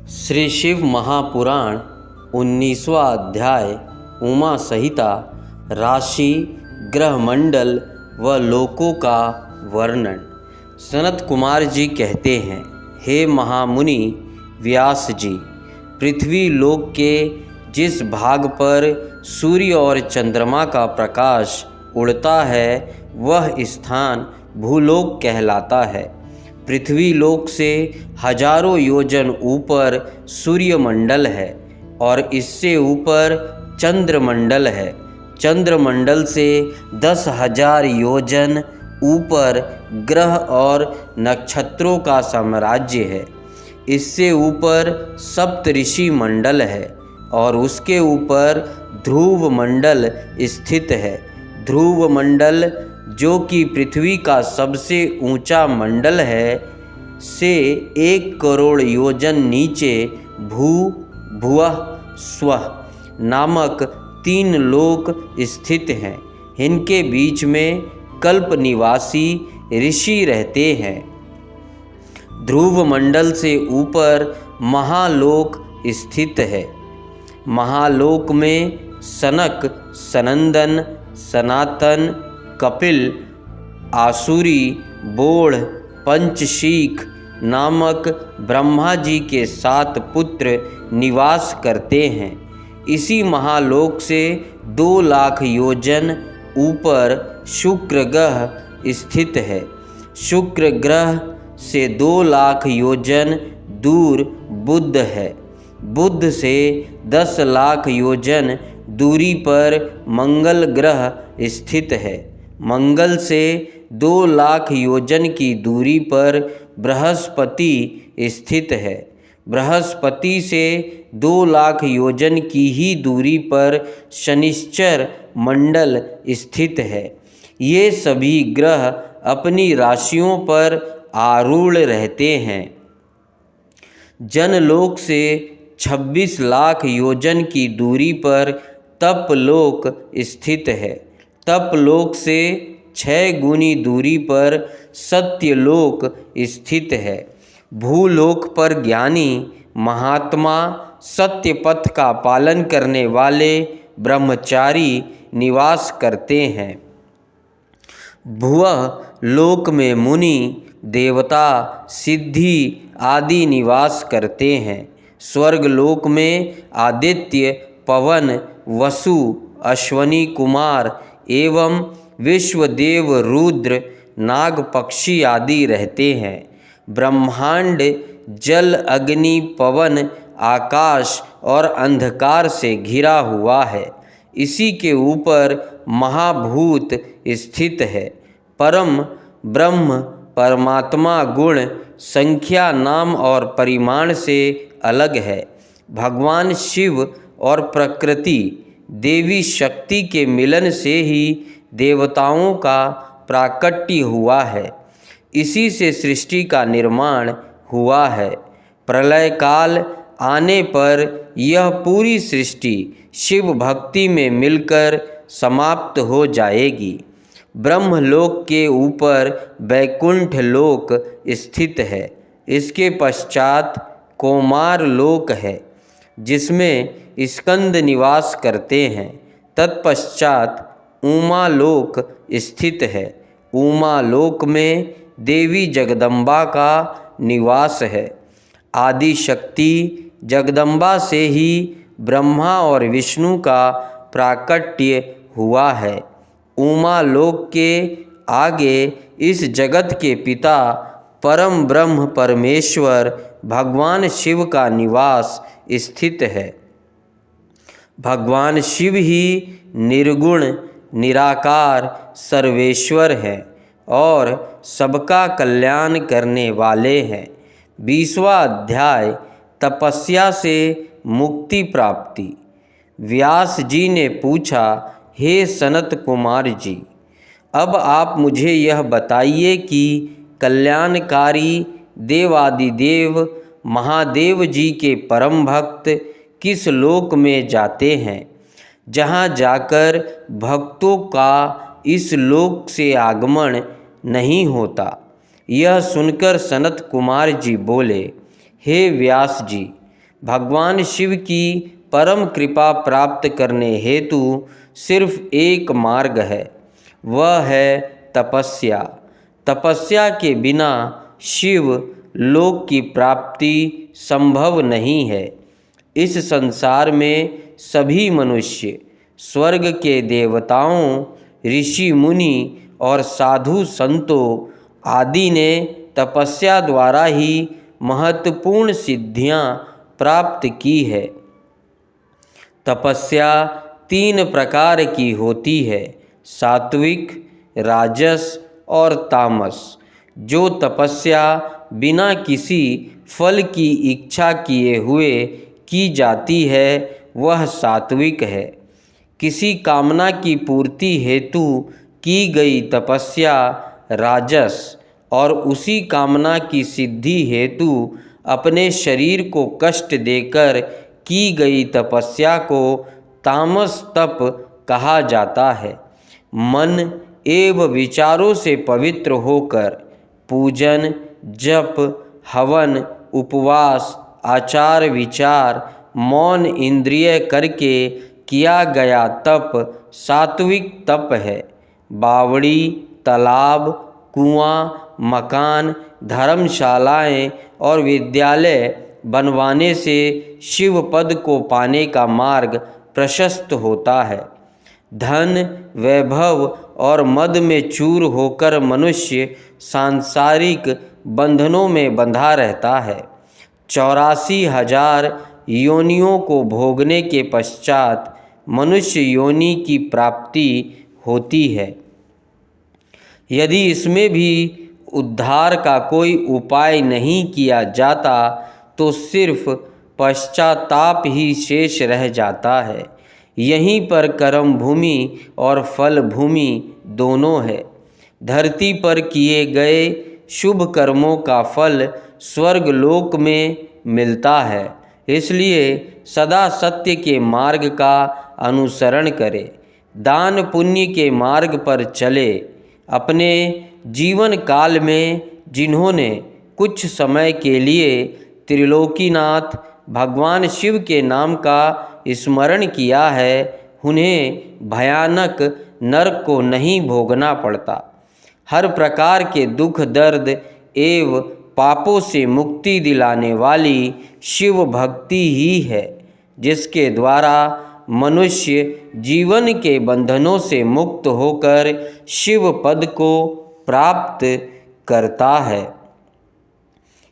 श्री शिव महापुराण 19वां अध्याय उमा संहिता राशि ग्रहमंडल व लोकों का वर्णन। सनत कुमार जी कहते हैं, हे महामुनि व्यास जी, पृथ्वी लोक के जिस भाग पर सूर्य और चंद्रमा का प्रकाश उड़ता है वह स्थान भूलोक कहलाता है। पृथ्वी लोक से हजारों योजन ऊपर सूर्यमंडल है और इससे ऊपर चंद्रमंडल है। चंद्रमंडल से 10,000 योजन ऊपर ग्रह और नक्षत्रों का साम्राज्य है। इससे ऊपर सप्तऋषि मंडल है और उसके ऊपर ध्रुव मंडल स्थित है। ध्रुव मंडल जो कि पृथ्वी का सबसे ऊंचा मंडल है से 1 करोड़ योजन नीचे भुवः स्वः नामक 3 लोक स्थित हैं। इनके बीच में कल्प निवासी ऋषि रहते हैं। ध्रुव मंडल से ऊपर महालोक स्थित है। महालोक में सनक, सनंदन, सनातन, कपिल, आसुरी, बोढ़, पंचशीख नामक ब्रह्मा जी के 7 पुत्र निवास करते हैं। इसी महालोक से 2 लाख योजन ऊपर शुक्र ग्रह स्थित है। शुक्र ग्रह से 2 लाख योजन दूर बुध है। बुध से 10 लाख योजन दूरी पर मंगल ग्रह स्थित है। मंगल से 2 लाख योजन की दूरी पर बृहस्पति स्थित है। बृहस्पति से 2 लाख योजन की ही दूरी पर शनिश्चर मंडल स्थित है। ये सभी ग्रह अपनी राशियों पर आरूढ़ रहते हैं। जनलोक से 26 लाख योजन की दूरी पर तपलोक स्थित है। तपलोक से 6 गुनी दूरी पर सत्यलोक स्थित है। भूलोक पर ज्ञानी महात्मा सत्य पथ का पालन करने वाले ब्रह्मचारी निवास करते हैं। भुवः लोक में मुनि, देवता, सिद्धि आदि निवास करते हैं। स्वर्ग लोक में आदित्य, पवन, वसु, अश्वनी कुमार एवं विश्वदेव, रुद्र, नाग, पक्षी आदि रहते हैं। ब्रह्मांड जल, अग्नि, पवन, आकाश और अंधकार से घिरा हुआ है। इसी के ऊपर महाभूत स्थित है। परम ब्रह्म परमात्मा गुण, संख्या, नाम और परिमाण से अलग है। भगवान शिव और प्रकृति देवी शक्ति के मिलन से ही देवताओं का प्राकट्य हुआ है। इसी से सृष्टि का निर्माण हुआ है। प्रलय काल आने पर यह पूरी सृष्टि शिव भक्ति में मिलकर समाप्त हो जाएगी। ब्रह्मलोक के ऊपर वैकुंठ लोक स्थित है। इसके पश्चात कौमार लोक है जिसमें स्कंद निवास करते हैं। तत्पश्चात उमा लोक स्थित है। उमा लोक में देवी जगदम्बा का निवास है। आदि शक्ति जगदम्बा से ही ब्रह्मा और विष्णु का प्राकट्य हुआ है। उमा लोक के आगे इस जगत के पिता परम ब्रह्म परमेश्वर भगवान शिव का निवास स्थित है। भगवान शिव ही निर्गुण, निराकार, सर्वेश्वर हैं और सबका कल्याण करने वाले हैं। 20वां अध्याय तपस्या से मुक्ति प्राप्ति। व्यास जी ने पूछा, हे सनत कुमार जी, अब आप मुझे यह बताइए कि कल्याणकारी देवादिदेव महादेव जी के परम भक्त किस लोक में जाते हैं, जहाँ जाकर भक्तों का इस लोक से आगमन नहीं होता। यह सुनकर सनत कुमार जी बोले, हे व्यास जी, भगवान शिव की परम कृपा प्राप्त करने हेतु सिर्फ एक मार्ग है, वह है तपस्या। तपस्या के बिना शिव लोक की प्राप्ति संभव नहीं है। इस संसार में सभी मनुष्य, स्वर्ग के देवताओं, ऋषि मुनि और साधु संतों आदि ने तपस्या द्वारा ही महत्वपूर्ण सिद्धियां प्राप्त की है। तपस्या 3 प्रकार की होती है, सात्विक, राजस और तामस। जो तपस्या बिना किसी फल की इच्छा किए हुए की जाती है वह सात्विक है। किसी कामना की पूर्ति हेतु की गई तपस्या राजस और उसी कामना की सिद्धि हेतु अपने शरीर को कष्ट देकर की गई तपस्या को तामस तप कहा जाता है। मन एवं विचारों से पवित्र होकर पूजन, जप, हवन, उपवास, आचार विचार, मौन इंद्रिय करके किया गया तप सात्विक तप है। बावड़ी, तालाब, कुआं, मकान, धर्मशालाएं और विद्यालय बनवाने से शिव पद को पाने का मार्ग प्रशस्त होता है। धन, वैभव और मद में चूर होकर मनुष्य सांसारिक बंधनों में बंधा रहता है। 84,000 योनियों को भोगने के पश्चात मनुष्य योनि की प्राप्ति होती है। यदि इसमें भी उद्धार का कोई उपाय नहीं किया जाता तो सिर्फ पश्चाताप ही शेष रह जाता है। यहीं पर कर्म भूमि और फल भूमि दोनों है। धरती पर किए गए शुभ कर्मों का फल स्वर्ग लोक में मिलता है। इसलिए सदा सत्य के मार्ग का अनुसरण करें, दान पुण्य के मार्ग पर चले। अपने जीवन काल में जिन्होंने कुछ समय के लिए त्रिलोकीनाथ भगवान शिव के नाम का स्मरण किया है, उन्हें भयानक नरक को नहीं भोगना पड़ता। हर प्रकार के दुख, दर्द एवं पापों से मुक्ति दिलाने वाली शिव भक्ति ही है, जिसके द्वारा मनुष्य जीवन के बंधनों से मुक्त होकर शिव पद को प्राप्त करता है।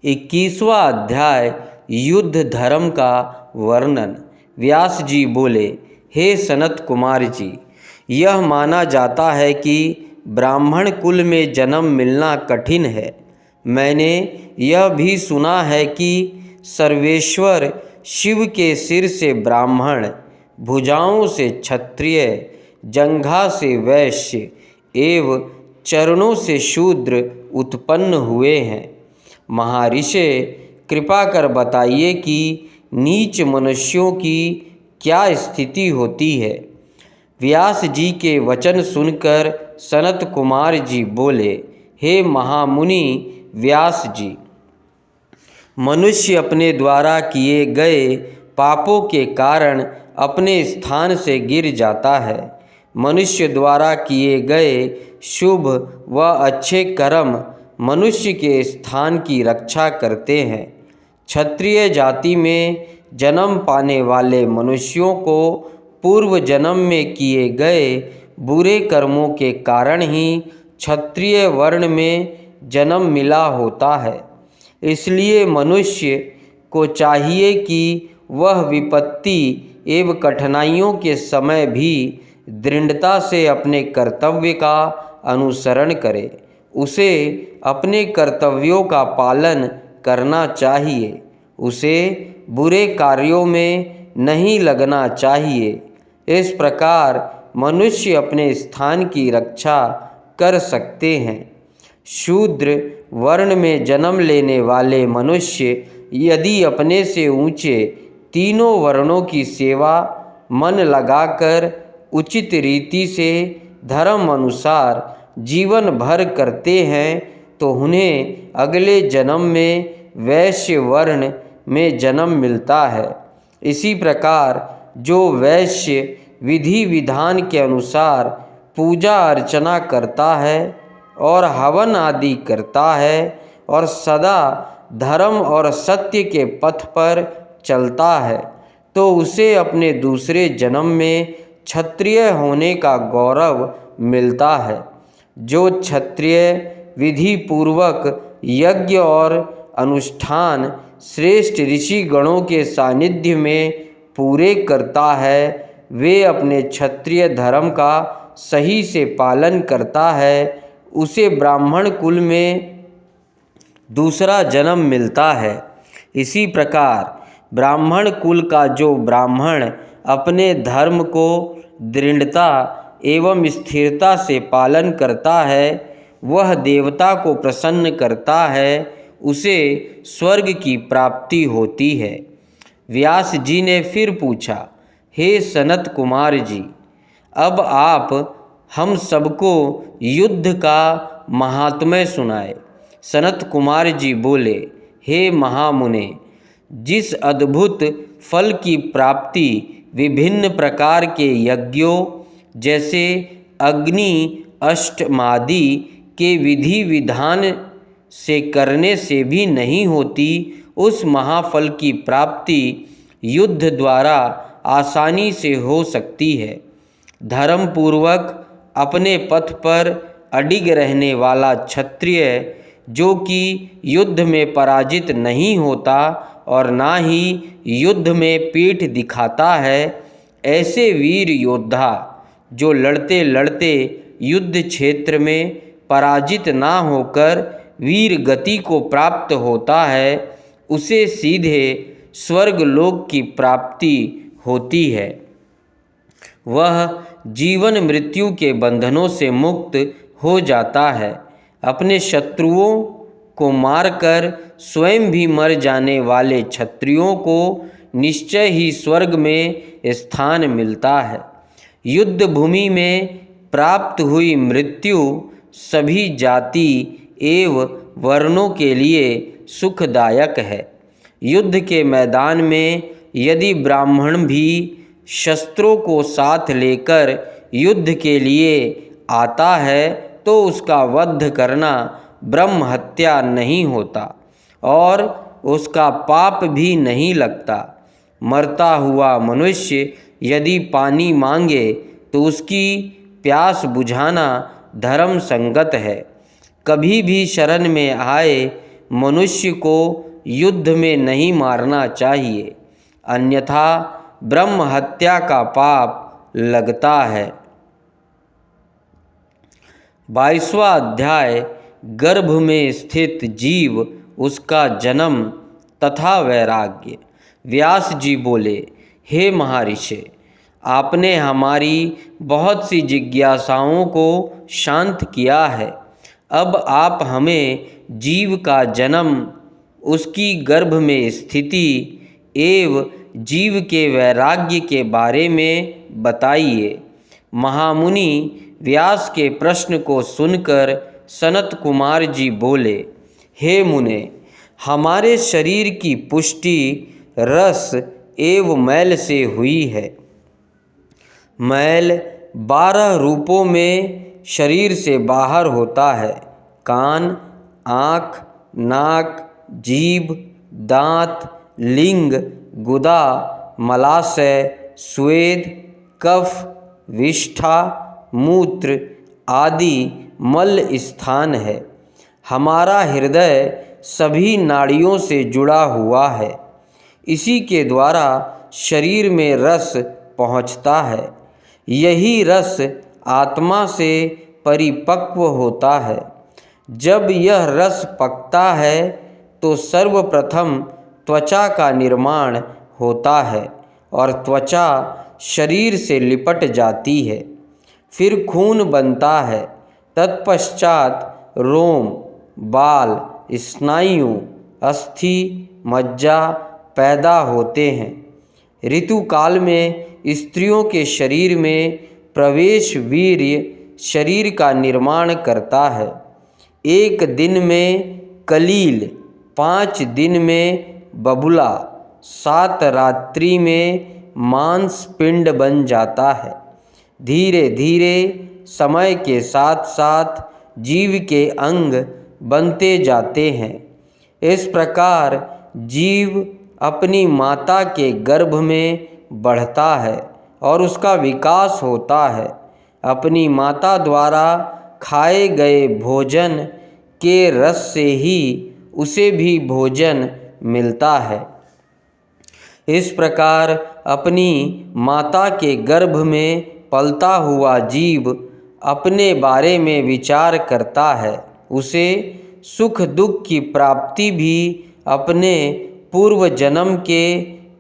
21वां अध्याय युद्ध धर्म का वर्णन। व्यास जी बोले, हे सनत कुमार जी, यह माना जाता है कि ब्राह्मण कुल में जन्म मिलना कठिन है। मैंने यह भी सुना है कि सर्वेश्वर शिव के सिर से ब्राह्मण, भुजाओं से क्षत्रिय, जंघा से वैश्य एवं चरणों से शूद्र उत्पन्न हुए हैं। महर्षि, कृपा कर बताइए कि नीच मनुष्यों की क्या स्थिति होती है। व्यास जी के वचन सुनकर सनत कुमार जी बोले, हे महामुनि व्यास जी, मनुष्य अपने द्वारा किए गए पापों के कारण अपने स्थान से गिर जाता है। मनुष्य द्वारा किए गए शुभ व अच्छे कर्म मनुष्य के स्थान की रक्षा करते हैं। क्षत्रिय जाति में जन्म पाने वाले मनुष्यों को पूर्व जन्म में किए गए बुरे कर्मों के कारण ही क्षत्रिय वर्ण में जन्म मिला होता है। इसलिए मनुष्य को चाहिए कि वह विपत्ति एवं कठिनाइयों के समय भी दृढ़ता से अपने कर्तव्य का अनुसरण करे। उसे अपने कर्तव्यों का पालन करना चाहिए। उसे बुरे कार्यों में नहीं लगना चाहिए। इस प्रकार मनुष्य अपने स्थान की रक्षा कर सकते हैं। शूद्र वर्ण में जन्म लेने वाले मनुष्य यदि अपने से ऊंचे तीनों वर्णों की सेवा मन लगाकर उचित रीति से धर्म अनुसार जीवन भर करते हैं तो उन्हें अगले जन्म में वैश्य वर्ण में जन्म मिलता है। इसी प्रकार जो वैश्य विधि विधान के अनुसार पूजा अर्चना करता है और हवन आदि करता है और सदा धर्म और सत्य के पथ पर चलता है, तो उसे अपने दूसरे जन्म में क्षत्रिय होने का गौरव मिलता है। जो क्षत्रिय विधि पूर्वक यज्ञ और अनुष्ठान श्रेष्ठ ऋषि गणों के सानिध्य में पूरे करता है, वे अपने क्षत्रिय धर्म का सही से पालन करता है, उसे ब्राह्मण कुल में दूसरा जन्म मिलता है। इसी प्रकार ब्राह्मण कुल का जो ब्राह्मण अपने धर्म को दृढ़ता एवं स्थिरता से पालन करता है, वह देवता को प्रसन्न करता है, उसे स्वर्ग की प्राप्ति होती है। व्यास जी ने फिर पूछा, हे सनत कुमार जी, अब आप हम सबको युद्ध का महात्म्य सुनाए। सनत कुमार जी बोले, हे महामुने, जिस अद्भुत फल की प्राप्ति विभिन्न प्रकार के यज्ञों जैसे अग्नि अष्टमादि के विधि विधान से करने से भी नहीं होती, उस महाफल की प्राप्ति युद्ध द्वारा आसानी से हो सकती है। धर्म पूर्वक अपने पथ पर अडिग रहने वाला क्षत्रिय, जो कि युद्ध में पराजित नहीं होता और ना ही युद्ध में पीठ दिखाता है, ऐसे वीर योद्धा जो लड़ते लड़ते युद्ध क्षेत्र में पराजित ना होकर वीर गति को प्राप्त होता है, उसे सीधे स्वर्ग लोक की प्राप्ति होती है। वह जीवन मृत्यु के बंधनों से मुक्त हो जाता है। अपने शत्रुओं को मारकर स्वयं भी मर जाने वाले क्षत्रियों को निश्चय ही स्वर्ग में स्थान मिलता है। युद्ध भूमि में प्राप्त हुई मृत्यु सभी जाति एवं वर्णों के लिए सुखदायक है। युद्ध के मैदान में यदि ब्राह्मण भी शस्त्रों को साथ लेकर युद्ध के लिए आता है, तो उसका वध करना ब्रह्म हत्या नहीं होता और उसका पाप भी नहीं लगता। मरता हुआ मनुष्य यदि पानी मांगे तो उसकी प्यास बुझाना धर्म संगत है। कभी भी शरण में आए मनुष्य को युद्ध में नहीं मारना चाहिए, अन्यथा ब्रह्म हत्या का पाप लगता है। 22वां अध्याय गर्भ में स्थित जीव, उसका जन्म तथा वैराग्य। व्यास जी बोले, हे महर्षि, आपने हमारी बहुत सी जिज्ञासाओं को शांत किया है। अब आप हमें जीव का जन्म, उसकी गर्भ में स्थिति एवं जीव के वैराग्य के बारे में बताइए। महामुनि व्यास के प्रश्न को सुनकर सनत कुमार जी बोले, हे मुने, हमारे शरीर की पुष्टि रस एवं मैल से हुई है। मैल 12 रूपों में शरीर से बाहर होता है। कान, आँख, नाक, जीभ, दांत, लिंग, गुदा, मलाशय, स्वेद, कफ, विष्ठा, मूत्र आदि मल स्थान है। हमारा हृदय सभी नाड़ियों से जुड़ा हुआ है। इसी के द्वारा शरीर में रस पहुँचता है। यही रस आत्मा से परिपक्व होता है। जब यह रस पकता है तो सर्वप्रथम त्वचा का निर्माण होता है और त्वचा शरीर से लिपट जाती है। फिर खून बनता है। तत्पश्चात रोम, बाल, स्नायु, अस्थि, मज्जा पैदा होते हैं। ऋतुकाल में स्त्रियों के शरीर में प्रवेश वीर्य शरीर का निर्माण करता है। एक दिन में कलील, 5 दिन में बबुला 7 रात्रि में मांस पिंड बन जाता है। धीरे धीरे समय के साथ साथ जीव के अंग बनते जाते हैं। इस प्रकार जीव अपनी माता के गर्भ में बढ़ता है और उसका विकास होता है। अपनी माता द्वारा खाए गए भोजन के रस से ही उसे भी भोजन मिलता है। इस प्रकार अपनी माता के गर्भ में पलता हुआ जीव अपने बारे में विचार करता है। उसे सुख दुख की प्राप्ति भी अपने पूर्व जन्म के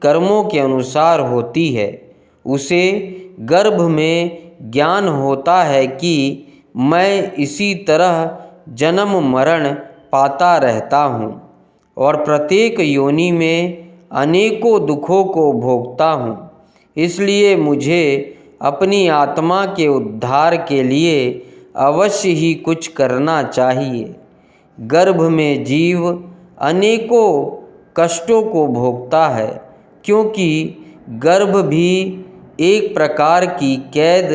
कर्मों के अनुसार होती है। उसे गर्भ में ज्ञान होता है कि मैं इसी तरह जन्म मरण पाता रहता हूँ और प्रत्येक योनि में अनेकों दुखों को भोगता हूँ। इसलिए मुझे अपनी आत्मा के उद्धार के लिए अवश्य ही कुछ करना चाहिए। गर्भ में जीव अनेकों कष्टों को भोगता है, क्योंकि गर्भ भी एक प्रकार की कैद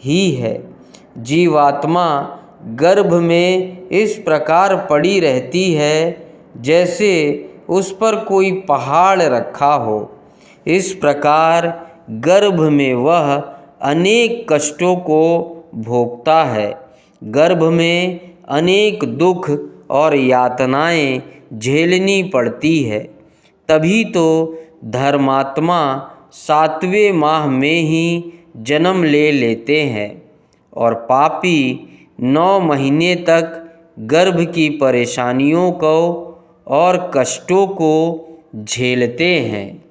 ही है। जीवात्मा गर्भ में इस प्रकार पड़ी रहती है जैसे उस पर कोई पहाड़ रखा हो। इस प्रकार गर्भ में वह अनेक कष्टों को भोगता है। गर्भ में अनेक दुख और यातनाएं झेलनी पड़ती है। तभी तो धर्मात्मा 7वें माह में ही जन्म ले लेते हैं और पापी 9 महीने तक गर्भ की परेशानियों को और कष्टों को झेलते हैं।